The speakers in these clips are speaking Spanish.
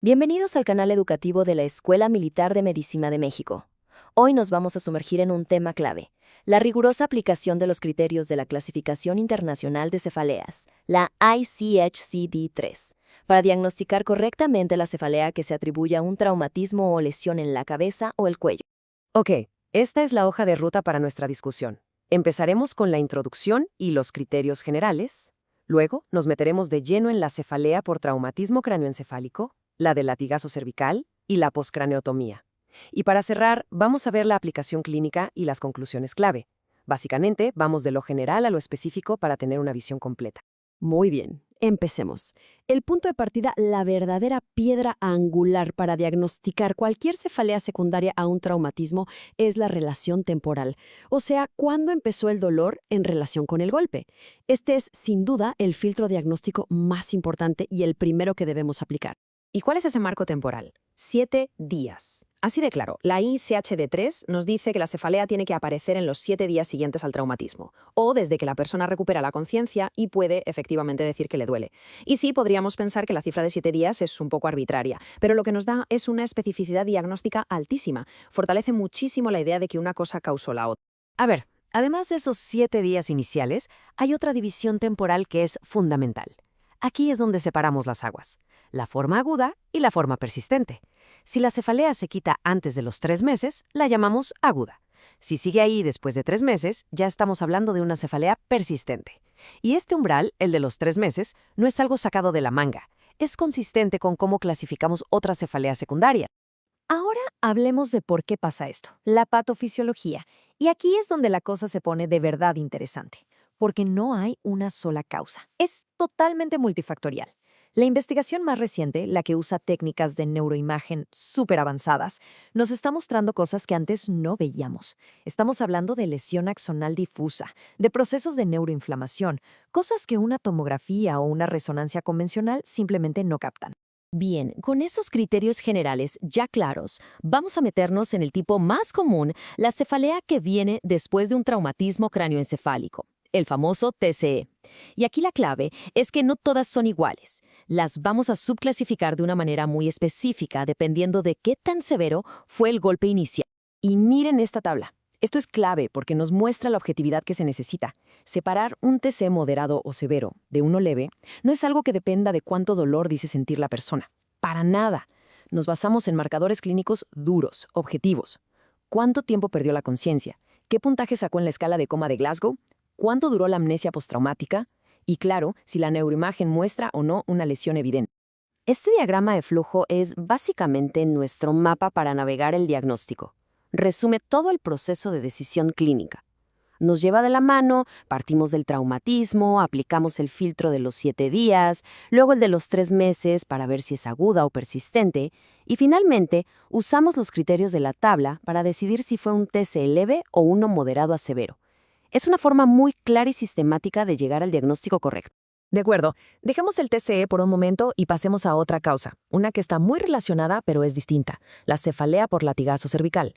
Bienvenidos al canal educativo de la Escuela Militar de Medicina de México. Hoy nos vamos a sumergir en un tema clave, la rigurosa aplicación de los criterios de la Clasificación Internacional de Cefaleas, la ICHCD-3, para diagnosticar correctamente la cefalea que se atribuye a un traumatismo o lesión en la cabeza o el cuello. Ok, esta es la hoja de ruta para nuestra discusión. Empezaremos con la introducción y los criterios generales. Luego nos meteremos de lleno en la cefalea por traumatismo cráneoencefálico, la del latigazo cervical y la poscraneotomía. Y para cerrar, vamos a ver la aplicación clínica y las conclusiones clave. Básicamente, vamos de lo general a lo específico para tener una visión completa. Muy bien, empecemos. El punto de partida, la verdadera piedra angular para diagnosticar cualquier cefalea secundaria a un traumatismo es la relación temporal, o sea, cuándo empezó el dolor en relación con el golpe. Este es, sin duda, el filtro diagnóstico más importante y el primero que debemos aplicar. ¿Y cuál es ese marco temporal? 7 días. Así de claro, la ICHD-3 nos dice que la cefalea tiene que aparecer en los 7 días siguientes al traumatismo, o desde que la persona recupera la conciencia y puede efectivamente decir que le duele. Y sí, podríamos pensar que la cifra de 7 días es un poco arbitraria, pero lo que nos da es una especificidad diagnóstica altísima. Fortalece muchísimo la idea de que una cosa causó la otra. A ver, además de esos 7 días iniciales, hay otra división temporal que es fundamental. Aquí es donde separamos las aguas, la forma aguda y la forma persistente. Si la cefalea se quita antes de los 3 meses, la llamamos aguda. Si sigue ahí después de 3 meses, ya estamos hablando de una cefalea persistente. Y este umbral, el de los 3 meses, no es algo sacado de la manga. Es consistente con cómo clasificamos otras cefaleas secundarias. Ahora hablemos de por qué pasa esto, la patofisiología. Y aquí es donde la cosa se pone de verdad interesante, porque no hay una sola causa. Es totalmente multifactorial. La investigación más reciente, la que usa técnicas de neuroimagen súper avanzadas, nos está mostrando cosas que antes no veíamos. Estamos hablando de lesión axonal difusa, de procesos de neuroinflamación, cosas que una tomografía o una resonancia convencional simplemente no captan. Bien, con esos criterios generales ya claros, vamos a meternos en el tipo más común, la cefalea que viene después de un traumatismo cráneoencefálico, el famoso TCE. Y aquí la clave es que no todas son iguales. Las vamos a subclasificar de una manera muy específica dependiendo de qué tan severo fue el golpe inicial. Y miren esta tabla. Esto es clave porque nos muestra la objetividad que se necesita. Separar un TC moderado o severo de uno leve no es algo que dependa de cuánto dolor dice sentir la persona. Para nada. Nos basamos en marcadores clínicos duros, objetivos. ¿Cuánto tiempo perdió la conciencia? ¿Qué puntaje sacó en la escala de coma de Glasgow? ¿Cuánto duró la amnesia postraumática? Y claro, si la neuroimagen muestra o no una lesión evidente. Este diagrama de flujo es básicamente nuestro mapa para navegar el diagnóstico. Resume todo el proceso de decisión clínica. Nos lleva de la mano, partimos del traumatismo, aplicamos el filtro de los 7 días, luego el de los 3 meses para ver si es aguda o persistente, y finalmente usamos los criterios de la tabla para decidir si fue un TCE leve o uno moderado a severo. Es una forma muy clara y sistemática de llegar al diagnóstico correcto. De acuerdo, dejemos el TCE por un momento y pasemos a otra causa, una que está muy relacionada pero es distinta, la cefalea por latigazo cervical.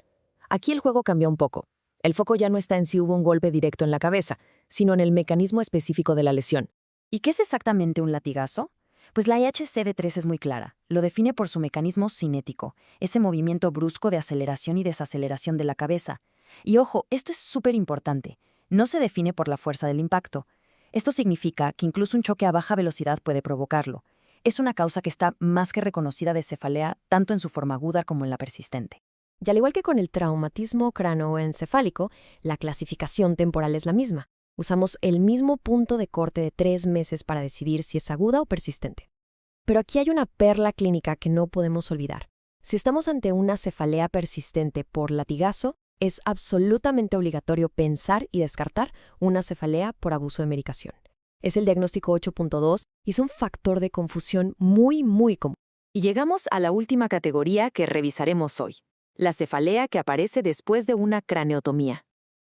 Aquí el juego cambió un poco. El foco ya no está en si hubo un golpe directo en la cabeza, sino en el mecanismo específico de la lesión. ¿Y qué es exactamente un latigazo? Pues la IHCD-3 es muy clara. Lo define por su mecanismo cinético, ese movimiento brusco de aceleración y desaceleración de la cabeza. Y ojo, esto es súper importante. No se define por la fuerza del impacto. Esto significa que incluso un choque a baja velocidad puede provocarlo. Es una causa que está más que reconocida de cefalea, tanto en su forma aguda como en la persistente. Y al igual que con el traumatismo cráneoencefálico, la clasificación temporal es la misma. Usamos el mismo punto de corte de 3 meses para decidir si es aguda o persistente. Pero aquí hay una perla clínica que no podemos olvidar. Si estamos ante una cefalea persistente por latigazo, es absolutamente obligatorio pensar y descartar una cefalea por abuso de medicación. Es el diagnóstico 8.2 y es un factor de confusión muy común. Y llegamos a la última categoría que revisaremos hoy. La cefalea que aparece después de una craneotomía.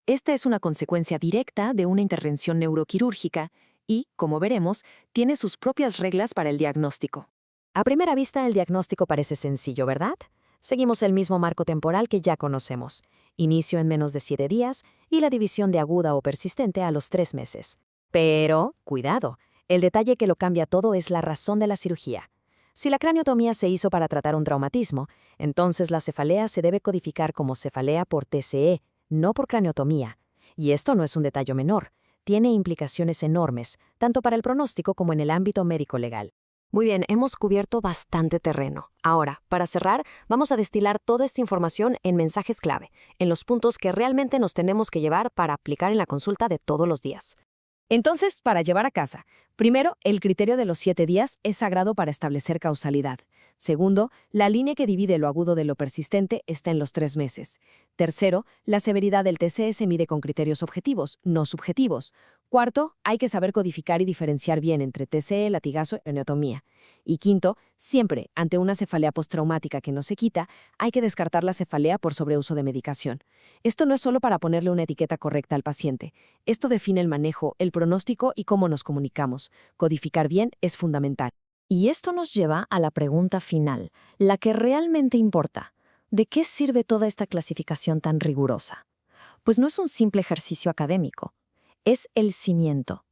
Esta es una consecuencia directa de una intervención neuroquirúrgica y, como veremos, tiene sus propias reglas para el diagnóstico. A primera vista, el diagnóstico parece sencillo, ¿verdad? Seguimos el mismo marco temporal que ya conocemos. Inicio en menos de 7 días y la división de aguda o persistente a los 3 meses. Pero, cuidado, el detalle que lo cambia todo es la razón de la cirugía. Si la craniotomía se hizo para tratar un traumatismo, entonces la cefalea se debe codificar como cefalea por TCE, no por craniotomía. Y esto no es un detalle menor, tiene implicaciones enormes, tanto para el pronóstico como en el ámbito médico legal. Muy bien, hemos cubierto bastante terreno. Ahora, para cerrar, vamos a destilar toda esta información en mensajes clave, en los puntos que realmente nos tenemos que llevar para aplicar en la consulta de todos los días. Entonces, para llevar a casa, primero, el criterio de los 7 días es sagrado para establecer causalidad. Segundo, la línea que divide lo agudo de lo persistente está en los 3 meses. Tercero, la severidad del TCE se mide con criterios objetivos, no subjetivos. Cuarto, hay que saber codificar y diferenciar bien entre TCE, latigazo y craniotomía. Y quinto, siempre, ante una cefalea postraumática que no se quita, hay que descartar la cefalea por sobreuso de medicación. Esto no es solo para ponerle una etiqueta correcta al paciente. Esto define el manejo, el pronóstico y cómo nos comunicamos. Codificar bien es fundamental. Y esto nos lleva a la pregunta final, la que realmente importa. ¿De qué sirve toda esta clasificación tan rigurosa? Pues no es un simple ejercicio académico. Es el cimiento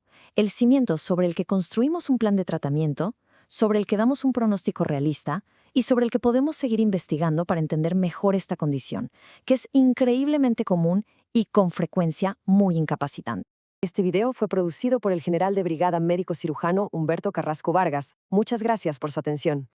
sobre el que construimos un plan de tratamiento, sobre el que damos un pronóstico realista y sobre el que podemos seguir investigando para entender mejor esta condición, que es increíblemente común y con frecuencia muy incapacitante. Este video fue producido por el general de brigada médico cirujano Humberto Carrasco Vargas. Muchas gracias por su atención.